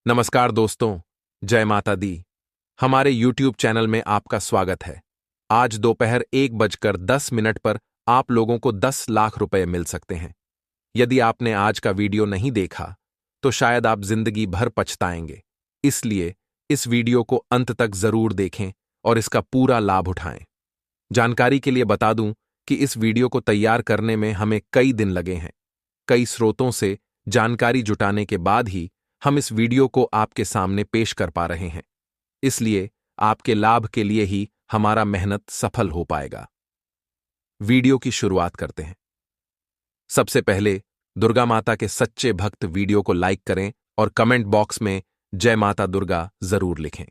नमस्कार दोस्तों, जय माता दी। हमारे YouTube चैनल में आपका स्वागत है। आज दोपहर 1:10 पर आप लोगों को 10 लाख रुपए मिल सकते हैं। यदि आपने आज का वीडियो नहीं देखा, तो शायद आप जिंदगी भर पछताएंगे। इसलिए इस वीडियो को अंत तक जरूर देखें और इसका पूरा लाभ उठाएं। जानकारी के लिए बता दूं कि इस वीडियो को तैयार करने में हमें कई दिन लगे हैं। कई स्रोतों से जानकारी जुटाने के बाद ही हम इस वीडियो को आपके सामने पेश कर पा रहे हैं। इसलिए आपके लाभ के लिए ही हमारा मेहनत सफल हो पाएगा। वीडियो की शुरुआत करते हैं। सबसे पहले दुर्गा माता के सच्चे भक्त वीडियो को लाइक करें और कमेंट बॉक्स में जय माता दुर्गा जरूर लिखें।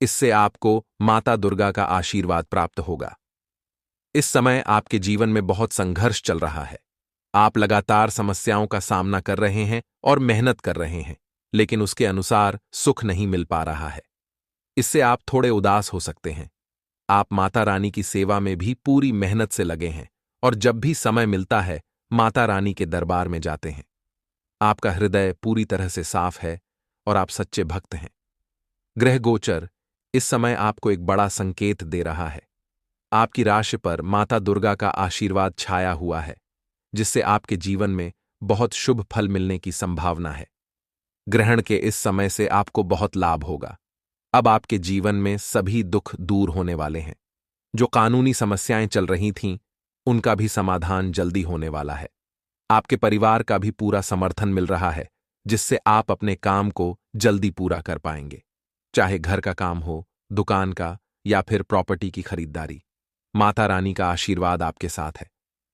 इससे आपको माता दुर्गा का आशीर्वाद प्राप्त होगा। इस समय आपके जीवन में बहुत संघर्ष चल रहा है। आप लगातार समस्याओं का सामना कर रहे हैं और मेहनत कर रहे हैं, लेकिन उसके अनुसार सुख नहीं मिल पा रहा है। इससे आप थोड़े उदास हो सकते हैं। आप माता रानी की सेवा में भी पूरी मेहनत से लगे हैं और जब भी समय मिलता है माता रानी के दरबार में जाते हैं। आपका हृदय पूरी तरह से साफ है और आप सच्चे भक्त हैं। ग्रह गोचर इस समय आपको एक बड़ा संकेत दे रहा है। आपकी राशि पर माता दुर्गा का आशीर्वाद छाया हुआ है, जिससे आपके जीवन में बहुत शुभ फल मिलने की संभावना है। ग्रहण के इस समय से आपको बहुत लाभ होगा। अब आपके जीवन में सभी दुख दूर होने वाले हैं। जो कानूनी समस्याएं चल रही थीं, उनका भी समाधान जल्दी होने वाला है। आपके परिवार का भी पूरा समर्थन मिल रहा है, जिससे आप अपने काम को जल्दी पूरा कर पाएंगे। चाहे घर का काम हो, दुकान का या फिर प्रॉपर्टी की खरीदारी, माता रानी का आशीर्वाद आपके साथ है।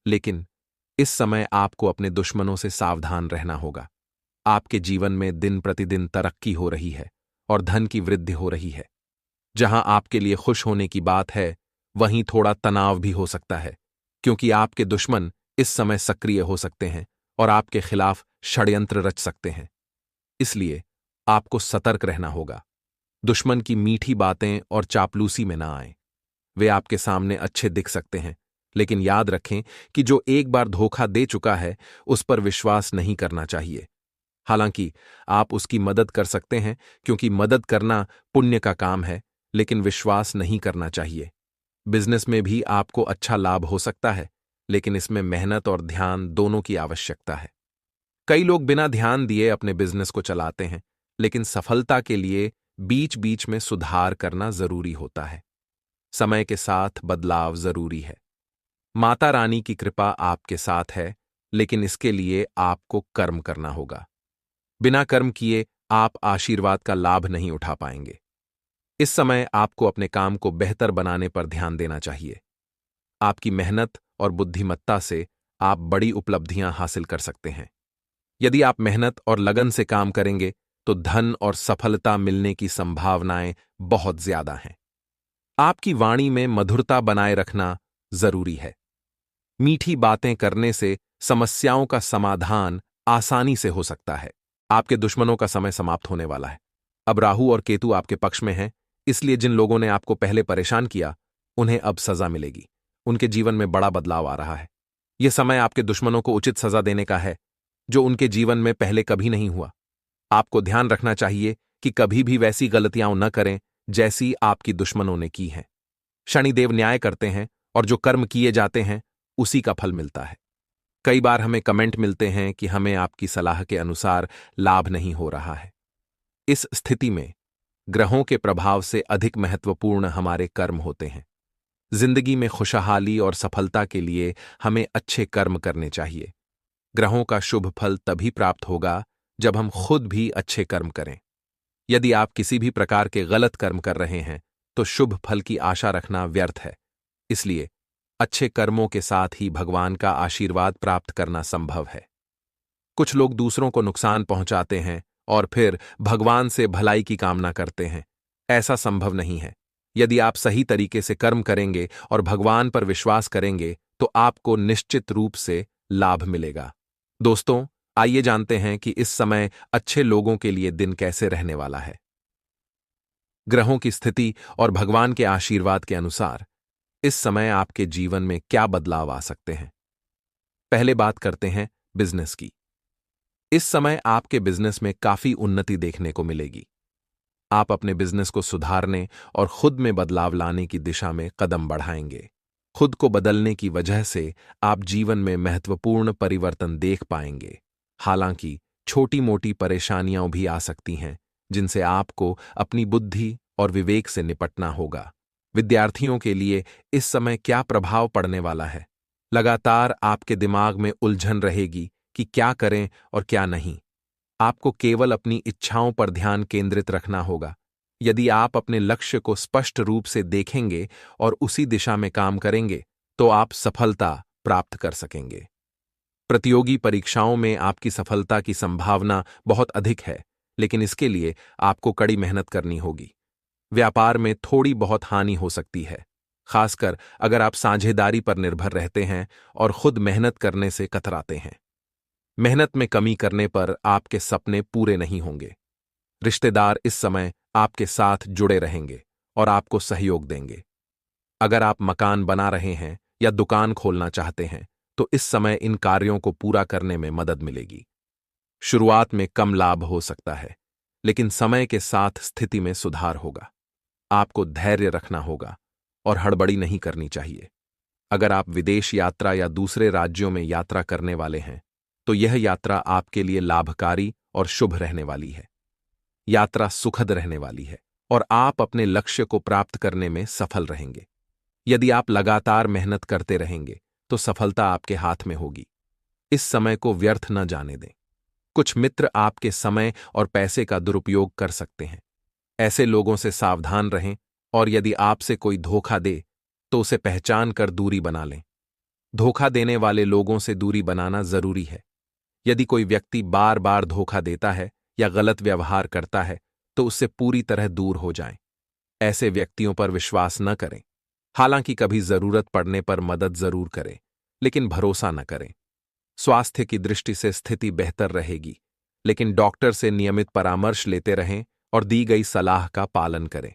लेकिन इस समय आपको अपने दुश्मनों से सावधान रहना होगा। आपके जीवन में दिन प्रतिदिन तरक्की हो रही है और धन की वृद्धि हो रही है। जहां आपके लिए खुश होने की बात है, वहीं थोड़ा तनाव भी हो सकता है, क्योंकि आपके दुश्मन इस समय सक्रिय हो सकते हैं और आपके खिलाफ षड्यंत्र रच सकते हैं। इसलिए आपको सतर्क रहना होगा। दुश्मन की मीठी बातें और चापलूसी में ना आएं। वे आपके सामने अच्छे दिख सकते हैं, लेकिन याद रखें कि जो एक बार धोखा दे चुका है, उस पर विश्वास नहीं करना चाहिए। हालांकि आप उसकी मदद कर सकते हैं, क्योंकि मदद करना पुण्य का काम है, लेकिन विश्वास नहीं करना चाहिए। बिजनेस में भी आपको अच्छा लाभ हो सकता है, लेकिन इसमें मेहनत और ध्यान दोनों की आवश्यकता है। कई लोग बिना ध्यान दिए अपने बिजनेस को चलाते हैं, लेकिन सफलता के लिए बीच बीच में सुधार करना जरूरी होता है। समय के साथ बदलाव जरूरी है। माता रानी की कृपा आपके साथ है, लेकिन इसके लिए आपको कर्म करना होगा। बिना कर्म किए आप आशीर्वाद का लाभ नहीं उठा पाएंगे। इस समय आपको अपने काम को बेहतर बनाने पर ध्यान देना चाहिए। आपकी मेहनत और बुद्धिमत्ता से आप बड़ी उपलब्धियां हासिल कर सकते हैं। यदि आप मेहनत और लगन से काम करेंगे, तो धन और सफलता मिलने की संभावनाएं बहुत ज्यादा हैं। आपकी वाणी में मधुरता बनाए रखना जरूरी है। मीठी बातें करने से समस्याओं का समाधान आसानी से हो सकता है। आपके दुश्मनों का समय समाप्त होने वाला है। अब राहु और केतु आपके पक्ष में हैं, इसलिए जिन लोगों ने आपको पहले परेशान किया, उन्हें अब सजा मिलेगी। उनके जीवन में बड़ा बदलाव आ रहा है। यह समय आपके दुश्मनों को उचित सजा देने का है, जो उनके जीवन में पहले कभी नहीं हुआ। आपको ध्यान रखना चाहिए कि कभी भी वैसी गलतियां न करें जैसी आपकी दुश्मनों ने की हैं। शनिदेव न्याय करते हैं और जो कर्म किए जाते हैं उसी का फल मिलता है। कई बार हमें कमेंट मिलते हैं कि हमें आपकी सलाह के अनुसार लाभ नहीं हो रहा है। इस स्थिति में ग्रहों के प्रभाव से अधिक महत्वपूर्ण हमारे कर्म होते हैं। जिंदगी में खुशहाली और सफलता के लिए हमें अच्छे कर्म करने चाहिए। ग्रहों का शुभ फल तभी प्राप्त होगा जब हम खुद भी अच्छे कर्म करें। यदि आप किसी भी प्रकार के गलत कर्म कर रहे हैं, तो शुभ फल की आशा रखना व्यर्थ है। इसलिए अच्छे कर्मों के साथ ही भगवान का आशीर्वाद प्राप्त करना संभव है। कुछ लोग दूसरों को नुकसान पहुंचाते हैं और फिर भगवान से भलाई की कामना करते हैं। ऐसा संभव नहीं है। यदि आप सही तरीके से कर्म करेंगे और भगवान पर विश्वास करेंगे, तो आपको निश्चित रूप से लाभ मिलेगा। दोस्तों, आइए जानते हैं कि इस समय अच्छे लोगों के लिए दिन कैसे रहने वाला है। ग्रहों की स्थिति और भगवान के आशीर्वाद के अनुसार इस समय आपके जीवन में क्या बदलाव आ सकते हैं। पहले बात करते हैं बिजनेस की। इस समय आपके बिजनेस में काफी उन्नति देखने को मिलेगी। आप अपने बिजनेस को सुधारने और खुद में बदलाव लाने की दिशा में कदम बढ़ाएंगे। खुद को बदलने की वजह से आप जीवन में महत्वपूर्ण परिवर्तन देख पाएंगे। हालांकि छोटी मोटी परेशानियां भी आ सकती हैं, जिनसे आपको अपनी बुद्धि और विवेक से निपटना होगा। विद्यार्थियों के लिए इस समय क्या प्रभाव पड़ने वाला है? लगातार आपके दिमाग में उलझन रहेगी कि क्या करें और क्या नहीं। आपको केवल अपनी इच्छाओं पर ध्यान केंद्रित रखना होगा। यदि आप अपने लक्ष्य को स्पष्ट रूप से देखेंगे और उसी दिशा में काम करेंगे, तो आप सफलता प्राप्त कर सकेंगे। प्रतियोगी परीक्षाओं में आपकी सफलता की संभावना बहुत अधिक है, लेकिन इसके लिए आपको कड़ी मेहनत करनी होगी। व्यापार में थोड़ी बहुत हानि हो सकती है, खासकर अगर आप साझेदारी पर निर्भर रहते हैं और खुद मेहनत करने से कतराते हैं। मेहनत में कमी करने पर आपके सपने पूरे नहीं होंगे। रिश्तेदार इस समय आपके साथ जुड़े रहेंगे और आपको सहयोग देंगे। अगर आप मकान बना रहे हैं या दुकान खोलना चाहते हैं, तो इस समय इन कार्यों को पूरा करने में मदद मिलेगी। शुरुआत में कम लाभ हो सकता है, लेकिन समय के साथ स्थिति में सुधार होगा। आपको धैर्य रखना होगा और हड़बड़ी नहीं करनी चाहिए। अगर आप विदेश यात्रा या दूसरे राज्यों में यात्रा करने वाले हैं, तो यह यात्रा आपके लिए लाभकारी और शुभ रहने वाली है। यात्रा सुखद रहने वाली है और आप अपने लक्ष्य को प्राप्त करने में सफल रहेंगे। यदि आप लगातार मेहनत करते रहेंगे, तो सफलता आपके हाथ में होगी। इस समय को व्यर्थ न जाने दें। कुछ मित्र आपके समय और पैसे का दुरुपयोग कर सकते हैं। ऐसे लोगों से सावधान रहें और यदि आपसे कोई धोखा दे, तो उसे पहचान कर दूरी बना लें। धोखा देने वाले लोगों से दूरी बनाना जरूरी है। यदि कोई व्यक्ति बार बार धोखा देता है या गलत व्यवहार करता है, तो उससे पूरी तरह दूर हो जाएं। ऐसे व्यक्तियों पर विश्वास न करें। हालांकि कभी जरूरत पड़ने पर मदद जरूर करें, लेकिन भरोसा न करें। स्वास्थ्य की दृष्टि से स्थिति बेहतर रहेगी, लेकिन डॉक्टर से नियमित परामर्श लेते रहें और दी गई सलाह का पालन करें।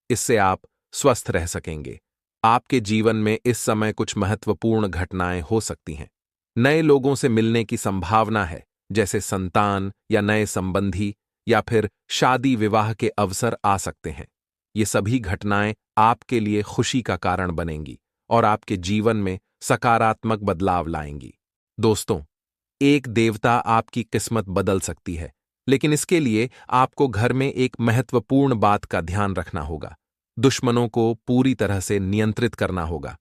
इससे आप स्वस्थ रह सकेंगे। आपके जीवन में इस समय कुछ महत्वपूर्ण घटनाएं हो सकती हैं। नए लोगों से मिलने की संभावना है, जैसे संतान या नए संबंधी या फिर शादी विवाह के अवसर आ सकते हैं। ये सभी घटनाएं आपके लिए खुशी का कारण बनेंगी और आपके जीवन में सकारात्मक बदलाव लाएंगी। दोस्तों, एक देवता आपकी किस्मत बदल सकती है, लेकिन इसके लिए आपको घर में एक महत्वपूर्ण बात का ध्यान रखना होगा। दुश्मनों को पूरी तरह से नियंत्रित करना होगा।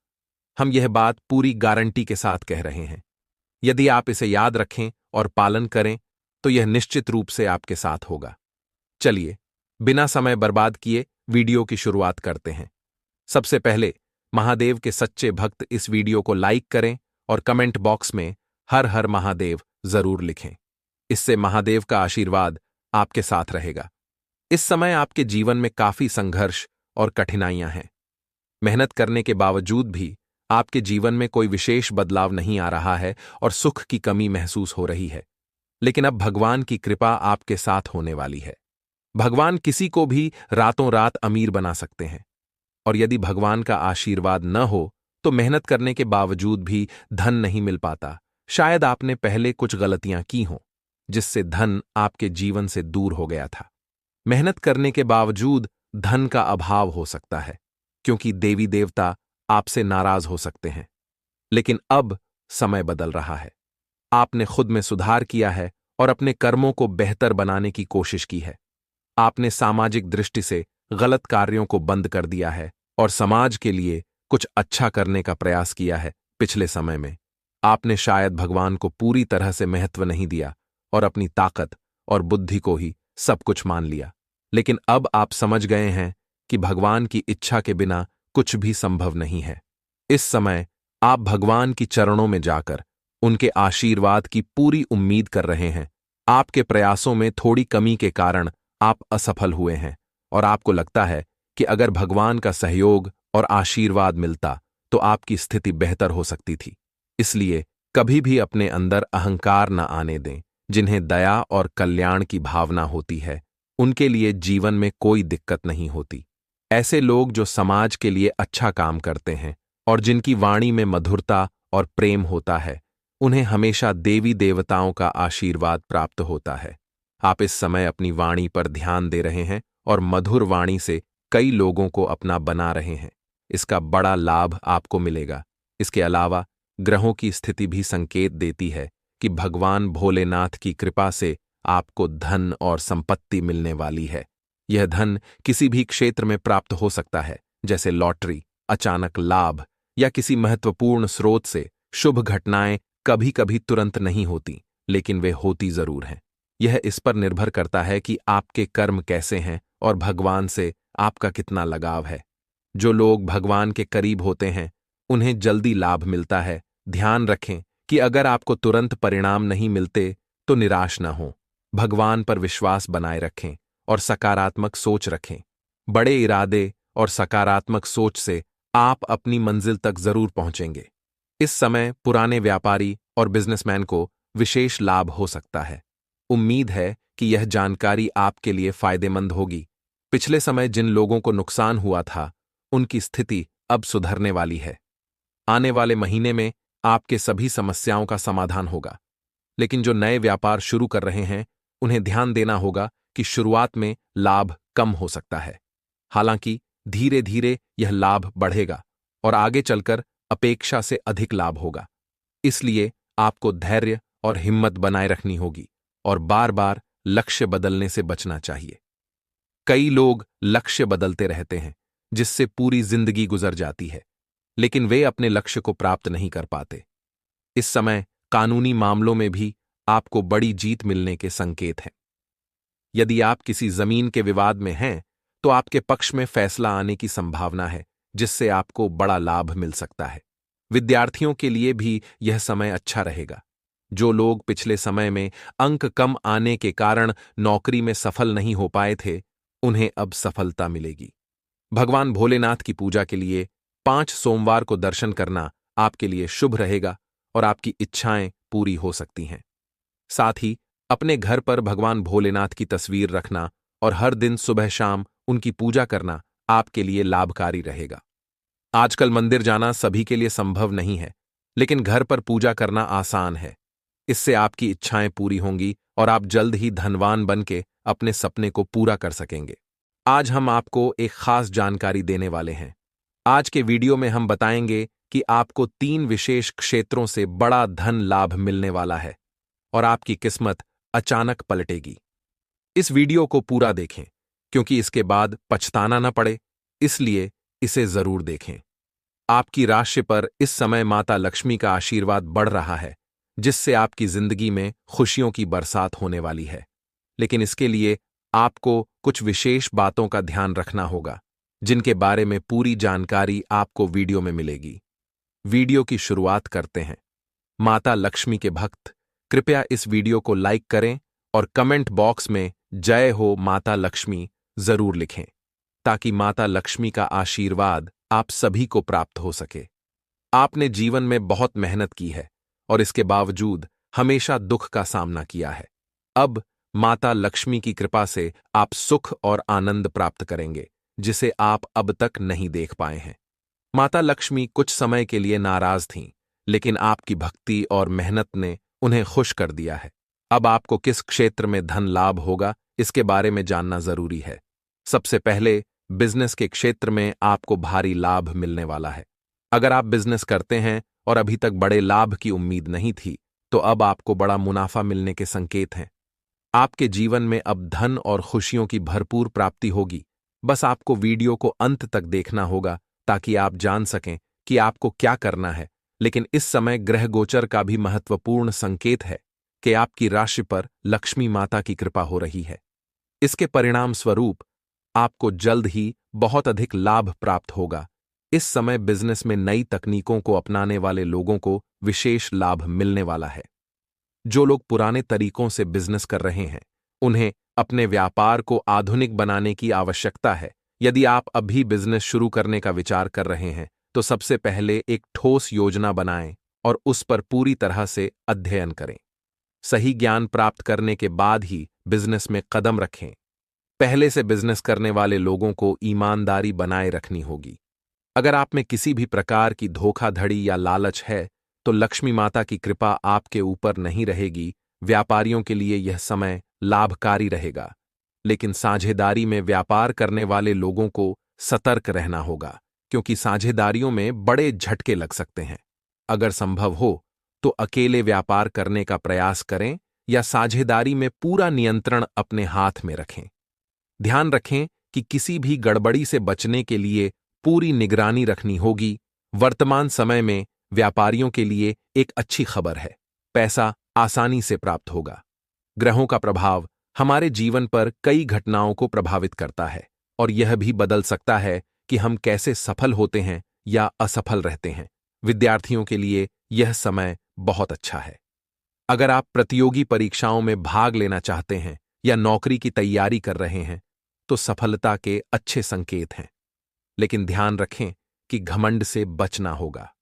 हम यह बात पूरी गारंटी के साथ कह रहे हैं। यदि आप इसे याद रखें और पालन करें, तो यह निश्चित रूप से आपके साथ होगा। चलिए, बिना समय बर्बाद किए वीडियो की शुरुआत करते हैं। सबसे पहले महादेव के सच्चे भक्त इस वीडियो को लाइक करें और कमेंट बॉक्स में हर हर महादेव जरूर लिखें। इससे महादेव का आशीर्वाद आपके साथ रहेगा। इस समय आपके जीवन में काफी संघर्ष और कठिनाइयां हैं। मेहनत करने के बावजूद भी आपके जीवन में कोई विशेष बदलाव नहीं आ रहा है और सुख की कमी महसूस हो रही है। लेकिन अब भगवान की कृपा आपके साथ होने वाली है। भगवान किसी को भी रातों रात अमीर बना सकते हैं, और यदि भगवान का आशीर्वाद न हो, तो मेहनत करने के बावजूद भी धन नहीं मिल पाता। शायद आपने पहले कुछ गलतियां की हों, जिससे धन आपके जीवन से दूर हो गया था। मेहनत करने के बावजूद धन का अभाव हो सकता है, क्योंकि देवी देवता आपसे नाराज हो सकते हैं। लेकिन अब समय बदल रहा है। आपने खुद में सुधार किया है और अपने कर्मों को बेहतर बनाने की कोशिश की है। आपने सामाजिक दृष्टि से गलत कार्यों को बंद कर दिया है और समाज के लिए कुछ अच्छा करने का प्रयास किया है। पिछले समय में आपने शायद भगवान को पूरी तरह से महत्व नहीं दिया और अपनी ताकत और बुद्धि को ही सब कुछ मान लिया। लेकिन अब आप समझ गए हैं कि भगवान की इच्छा के बिना कुछ भी संभव नहीं है। इस समय आप भगवान की चरणों में जाकर उनके आशीर्वाद की पूरी उम्मीद कर रहे हैं। आपके प्रयासों में थोड़ी कमी के कारण आप असफल हुए हैं और आपको लगता है कि अगर भगवान का सहयोग और आशीर्वाद मिलता तो आपकी स्थिति बेहतर हो सकती थी। इसलिए कभी भी अपने अंदर अहंकार न आने दें। जिन्हें दया और कल्याण की भावना होती है, उनके लिए जीवन में कोई दिक्कत नहीं होती। ऐसे लोग जो समाज के लिए अच्छा काम करते हैं और जिनकी वाणी में मधुरता और प्रेम होता है, उन्हें हमेशा देवी देवताओं का आशीर्वाद प्राप्त होता है। आप इस समय अपनी वाणी पर ध्यान दे रहे हैं और मधुर वाणी से कई लोगों को अपना बना रहे हैं। इसका बड़ा लाभ आपको मिलेगा। इसके अलावा ग्रहों की स्थिति भी संकेत देती है कि भगवान भोलेनाथ की कृपा से आपको धन और संपत्ति मिलने वाली है। यह धन किसी भी क्षेत्र में प्राप्त हो सकता है, जैसे लॉटरी, अचानक लाभ या किसी महत्वपूर्ण स्रोत से। शुभ घटनाएं कभी कभी तुरंत नहीं होती, लेकिन वे होती जरूर हैं। यह इस पर निर्भर करता है कि आपके कर्म कैसे हैं और भगवान से आपका कितना लगाव है। जो लोग भगवान के करीब होते हैं उन्हें जल्दी लाभ मिलता है। ध्यान रखें कि अगर आपको तुरंत परिणाम नहीं मिलते तो निराश न हो। भगवान पर विश्वास बनाए रखें और सकारात्मक सोच रखें। बड़े इरादे और सकारात्मक सोच से आप अपनी मंजिल तक जरूर पहुंचेंगे। इस समय पुराने व्यापारी और बिजनेसमैन को विशेष लाभ हो सकता है। उम्मीद है कि यह जानकारी आपके लिए फायदेमंद होगी। पिछले समय जिन लोगों को नुकसान हुआ था, उनकी स्थिति अब सुधरने वाली है। आने वाले महीने में आपके सभी समस्याओं का समाधान होगा। लेकिन जो नए व्यापार शुरू कर रहे हैं, उन्हें ध्यान देना होगा कि शुरुआत में लाभ कम हो सकता है। हालांकि धीरे धीरे यह लाभ बढ़ेगा और आगे चलकर अपेक्षा से अधिक लाभ होगा। इसलिए आपको धैर्य और हिम्मत बनाए रखनी होगी और बार बार लक्ष्य बदलने से बचना चाहिए। कई लोग लक्ष्य बदलते रहते हैं, जिससे पूरी जिंदगी गुजर जाती है, लेकिन वे अपने लक्ष्य को प्राप्त नहीं कर पाते। इस समय कानूनी मामलों में भी आपको बड़ी जीत मिलने के संकेत हैं। यदि आप किसी जमीन के विवाद में हैं, तो आपके पक्ष में फैसला आने की संभावना है, जिससे आपको बड़ा लाभ मिल सकता है। विद्यार्थियों के लिए भी यह समय अच्छा रहेगा। जो लोग पिछले समय में अंक कम आने के कारण नौकरी में सफल नहीं हो पाए थे, उन्हें अब सफलता मिलेगी। भगवान भोलेनाथ की पूजा के लिए 5 सोमवार को दर्शन करना आपके लिए शुभ रहेगा और आपकी इच्छाएं पूरी हो सकती हैं। साथ ही अपने घर पर भगवान भोलेनाथ की तस्वीर रखना और हर दिन सुबह शाम उनकी पूजा करना आपके लिए लाभकारी रहेगा। आजकल मंदिर जाना सभी के लिए संभव नहीं है, लेकिन घर पर पूजा करना आसान है। इससे आपकी इच्छाएं पूरी होंगी और आप जल्द ही धनवान बनके अपने सपने को पूरा कर सकेंगे। आज हम आपको एक खास जानकारी देने वाले हैं। आज के वीडियो में हम बताएंगे कि आपको 3 विशेष क्षेत्रों से बड़ा धन लाभ मिलने वाला है और आपकी किस्मत अचानक पलटेगी। इस वीडियो को पूरा देखें, क्योंकि इसके बाद पछताना न पड़े, इसलिए इसे जरूर देखें। आपकी राशि पर इस समय माता लक्ष्मी का आशीर्वाद बढ़ रहा है, जिससे आपकी जिंदगी में खुशियों की बरसात होने वाली है। लेकिन इसके लिए आपको कुछ विशेष बातों का ध्यान रखना होगा, जिनके बारे में पूरी जानकारी आपको वीडियो में मिलेगी। वीडियो की शुरुआत करते हैं। माता लक्ष्मी के भक्त कृपया इस वीडियो को लाइक करें और कमेंट बॉक्स में जय हो माता लक्ष्मी जरूर लिखें, ताकि माता लक्ष्मी का आशीर्वाद आप सभी को प्राप्त हो सके। आपने जीवन में बहुत मेहनत की है और इसके बावजूद हमेशा दुख का सामना किया है। अब माता लक्ष्मी की कृपा से आप सुख और आनंद प्राप्त करेंगे, जिसे आप अब तक नहीं देख पाए हैं। माता लक्ष्मी कुछ समय के लिए नाराज थीं, लेकिन आपकी भक्ति और मेहनत ने उन्हें खुश कर दिया है। अब आपको किस क्षेत्र में धन लाभ होगा, इसके बारे में जानना जरूरी है। सबसे पहले बिजनेस के क्षेत्र में आपको भारी लाभ मिलने वाला है। अगर आप बिजनेस करते हैं और अभी तक बड़े लाभ की उम्मीद नहीं थी, तो अब आपको बड़ा मुनाफा मिलने के संकेत हैं। आपके जीवन में अब धन और खुशियों की भरपूर प्राप्ति होगी। बस आपको वीडियो को अंत तक देखना होगा, ताकि आप जान सकें कि आपको क्या करना है। लेकिन इस समय ग्रह गोचर का भी महत्वपूर्ण संकेत है कि आपकी राशि पर लक्ष्मी माता की कृपा हो रही है। इसके परिणाम स्वरूप आपको जल्द ही बहुत अधिक लाभ प्राप्त होगा। इस समय बिजनेस में नई तकनीकों को अपनाने वाले लोगों को विशेष लाभ मिलने वाला है। जो लोग पुराने तरीकों से बिजनेस कर रहे हैं, उन्हें अपने व्यापार को आधुनिक बनाने की आवश्यकता है। यदि आप अभी बिजनेस शुरू करने का विचार कर रहे हैं, तो सबसे पहले एक ठोस योजना बनाएं और उस पर पूरी तरह से अध्ययन करें। सही ज्ञान प्राप्त करने के बाद ही बिजनेस में कदम रखें। पहले से बिजनेस करने वाले लोगों को ईमानदारी बनाए रखनी होगी। अगर आप में किसी भी प्रकार की धोखाधड़ी या लालच है, तो लक्ष्मी माता की कृपा आपके ऊपर नहीं रहेगी। व्यापारियों के लिए यह समय लाभकारी रहेगा, लेकिन साझेदारी में व्यापार करने वाले लोगों को सतर्क रहना होगा, क्योंकि साझेदारियों में बड़े झटके लग सकते हैं। अगर संभव हो तो अकेले व्यापार करने का प्रयास करें या साझेदारी में पूरा नियंत्रण अपने हाथ में रखें। ध्यान रखें कि किसी भी गड़बड़ी से बचने के लिए पूरी निगरानी रखनी होगी। वर्तमान समय में व्यापारियों के लिए एक अच्छी खबर है, पैसा आसानी से प्राप्त होगा। ग्रहों का प्रभाव हमारे जीवन पर कई घटनाओं को प्रभावित करता है और यह भी बदल सकता है कि हम कैसे सफल होते हैं या असफल रहते हैं। विद्यार्थियों के लिए यह समय बहुत अच्छा है। अगर आप प्रतियोगी परीक्षाओं में भाग लेना चाहते हैं या नौकरी की तैयारी कर रहे हैं तो सफलता के अच्छे संकेत हैं। लेकिन ध्यान रखें कि घमंड से बचना होगा।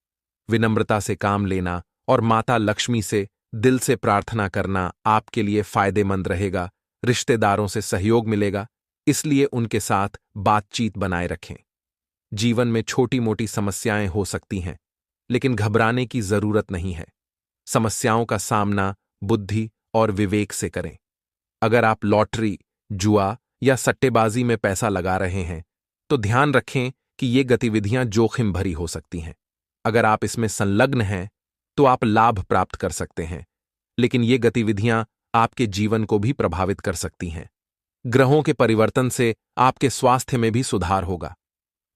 विनम्रता से काम लेना और माता लक्ष्मी से दिल से प्रार्थना करना आपके लिए फायदेमंद रहेगा। रिश्तेदारों से सहयोग मिलेगा, इसलिए उनके साथ बातचीत बनाए रखें। जीवन में छोटी मोटी समस्याएं हो सकती हैं, लेकिन घबराने की जरूरत नहीं है। समस्याओं का सामना बुद्धि और विवेक से करें। अगर आप लॉटरी, जुआ या सट्टेबाजी में पैसा लगा रहे हैं तो ध्यान रखें कि ये गतिविधियां जोखिम भरी हो सकती हैं। अगर आप इसमें संलग्न हैं तो आप लाभ प्राप्त कर सकते हैं, लेकिन ये गतिविधियां आपके जीवन को भी प्रभावित कर सकती हैं। ग्रहों के परिवर्तन से आपके स्वास्थ्य में भी सुधार होगा।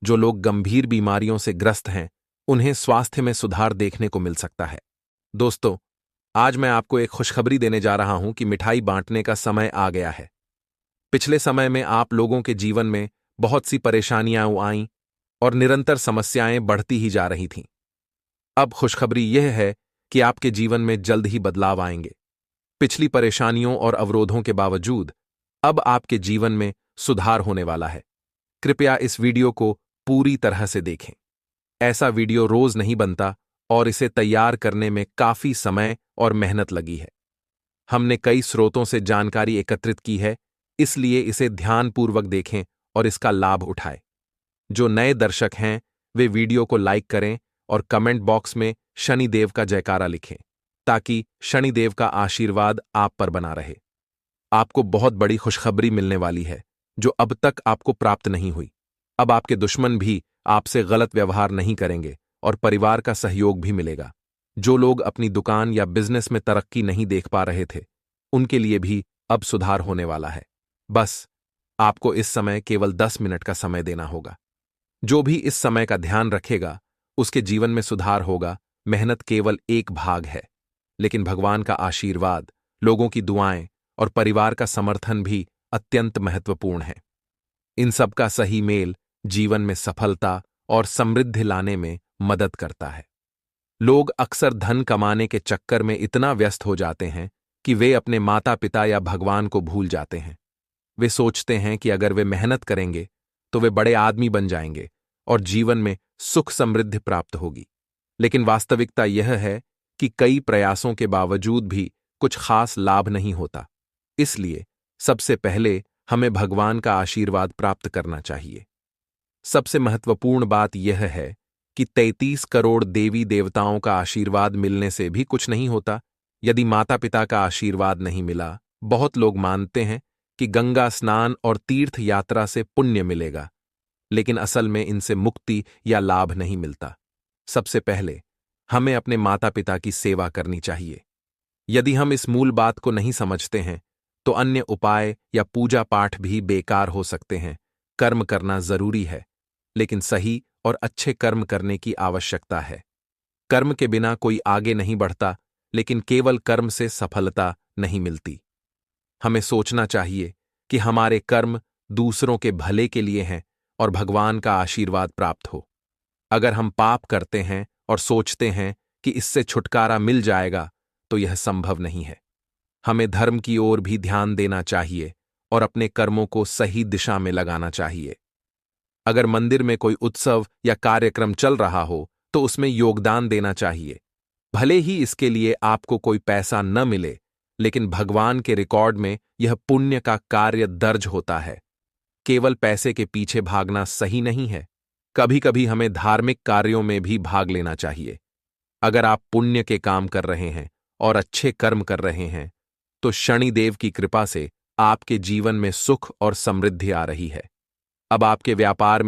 जो लोग गंभीर बीमारियों से ग्रस्त हैं उन्हें स्वास्थ्य में सुधार देखने को मिल सकता है। दोस्तों, आज मैं आपको एक खुशखबरी देने जा रहा हूं कि मिठाई बांटने का समय आ गया है। पिछले समय में आप लोगों के जीवन में बहुत सी परेशानियां आईं और निरंतर समस्याएं बढ़ती ही जा रही थीं। अब खुशखबरी यह है कि आपके जीवन में जल्द ही बदलाव आएंगे। पिछली परेशानियों और अवरोधों के बावजूद अब आपके जीवन में सुधार होने वाला है। कृपया इस वीडियो को पूरी तरह से देखें। ऐसा वीडियो रोज नहीं बनता और इसे तैयार करने में काफी समय और मेहनत लगी है। हमने कई स्रोतों से जानकारी एकत्रित की है, इसलिए इसे ध्यानपूर्वक देखें और इसका लाभ उठाएं। जो नए दर्शक हैं वे वीडियो को लाइक करें और कमेंट बॉक्स में शनिदेव का जयकारा लिखें, ताकि शनिदेव का आशीर्वाद आप पर बना रहे। आपको बहुत बड़ी खुशखबरी मिलने वाली है जो अब तक आपको प्राप्त नहीं हुई। अब आपके दुश्मन भी आपसे गलत व्यवहार नहीं करेंगे और परिवार का सहयोग भी मिलेगा। जो लोग अपनी दुकान या बिजनेस में तरक्की नहीं देख पा रहे थे, उनके लिए भी अब सुधार होने वाला है। बस आपको इस समय केवल 10 मिनट का समय देना होगा। जो भी इस समय का ध्यान रखेगा उसके जीवन में सुधार होगा। मेहनत केवल एक भाग है, लेकिन भगवान का आशीर्वाद, लोगों की दुआएं और परिवार का समर्थन भी अत्यंत महत्वपूर्ण है। इन सब का सही मेल जीवन में सफलता और समृद्धि लाने में मदद करता है। लोग अक्सर धन कमाने के चक्कर में इतना व्यस्त हो जाते हैं कि वे अपने माता पिता या भगवान को भूल जाते हैं। वे सोचते हैं कि अगर वे मेहनत करेंगे तो वे बड़े आदमी बन जाएंगे और जीवन में सुख समृद्धि प्राप्त होगी। लेकिन वास्तविकता यह है कि कई प्रयासों के बावजूद भी कुछ खास लाभ नहीं होता। इसलिए सबसे पहले हमें भगवान का आशीर्वाद प्राप्त करना चाहिए। सबसे महत्वपूर्ण बात यह है कि 33 करोड़ देवी देवताओं का आशीर्वाद मिलने से भी कुछ नहीं होता। यदि माता पिता का आशीर्वाद नहीं मिला, बहुत लोग मानते हैं कि गंगा स्नान और तीर्थ यात्रा से पुण्य मिलेगा, लेकिन असल में इनसे मुक्ति या लाभ नहीं मिलता। सबसे पहले हमें अपने माता पिता की सेवा करनी चाहिए। यदि हम इस मूल बात को नहीं समझते हैं तो अन्य उपाय या पूजा पाठ भी बेकार हो सकते हैं। कर्म करना जरूरी है, लेकिन सही और अच्छे कर्म करने की आवश्यकता है। कर्म के बिना कोई आगे नहीं बढ़ता, लेकिन केवल कर्म से सफलता नहीं मिलती। हमें सोचना चाहिए कि हमारे कर्म दूसरों के भले के लिए हैं और भगवान का आशीर्वाद प्राप्त हो। अगर हम पाप करते हैं और सोचते हैं कि इससे छुटकारा मिल जाएगा तो यह संभव नहीं है। हमें धर्म की ओर भी ध्यान देना चाहिए और अपने कर्मों को सही दिशा में लगाना चाहिए। अगर मंदिर में कोई उत्सव या कार्यक्रम चल रहा हो तो उसमें योगदान देना चाहिए। भले ही इसके लिए आपको कोई पैसा न मिले, लेकिन भगवान के रिकॉर्ड में यह पुण्य का कार्य दर्ज होता है। केवल पैसे के पीछे भागना सही नहीं है। कभी कभी हमें धार्मिक कार्यों में भी भाग लेना चाहिए। अगर आप पुण्य के काम कर रहे हैं और अच्छे कर्म कर रहे हैं तो शनिदेव की कृपा से आपके जीवन में सुख और समृद्धि आ रही है। अब आपके व्यापार में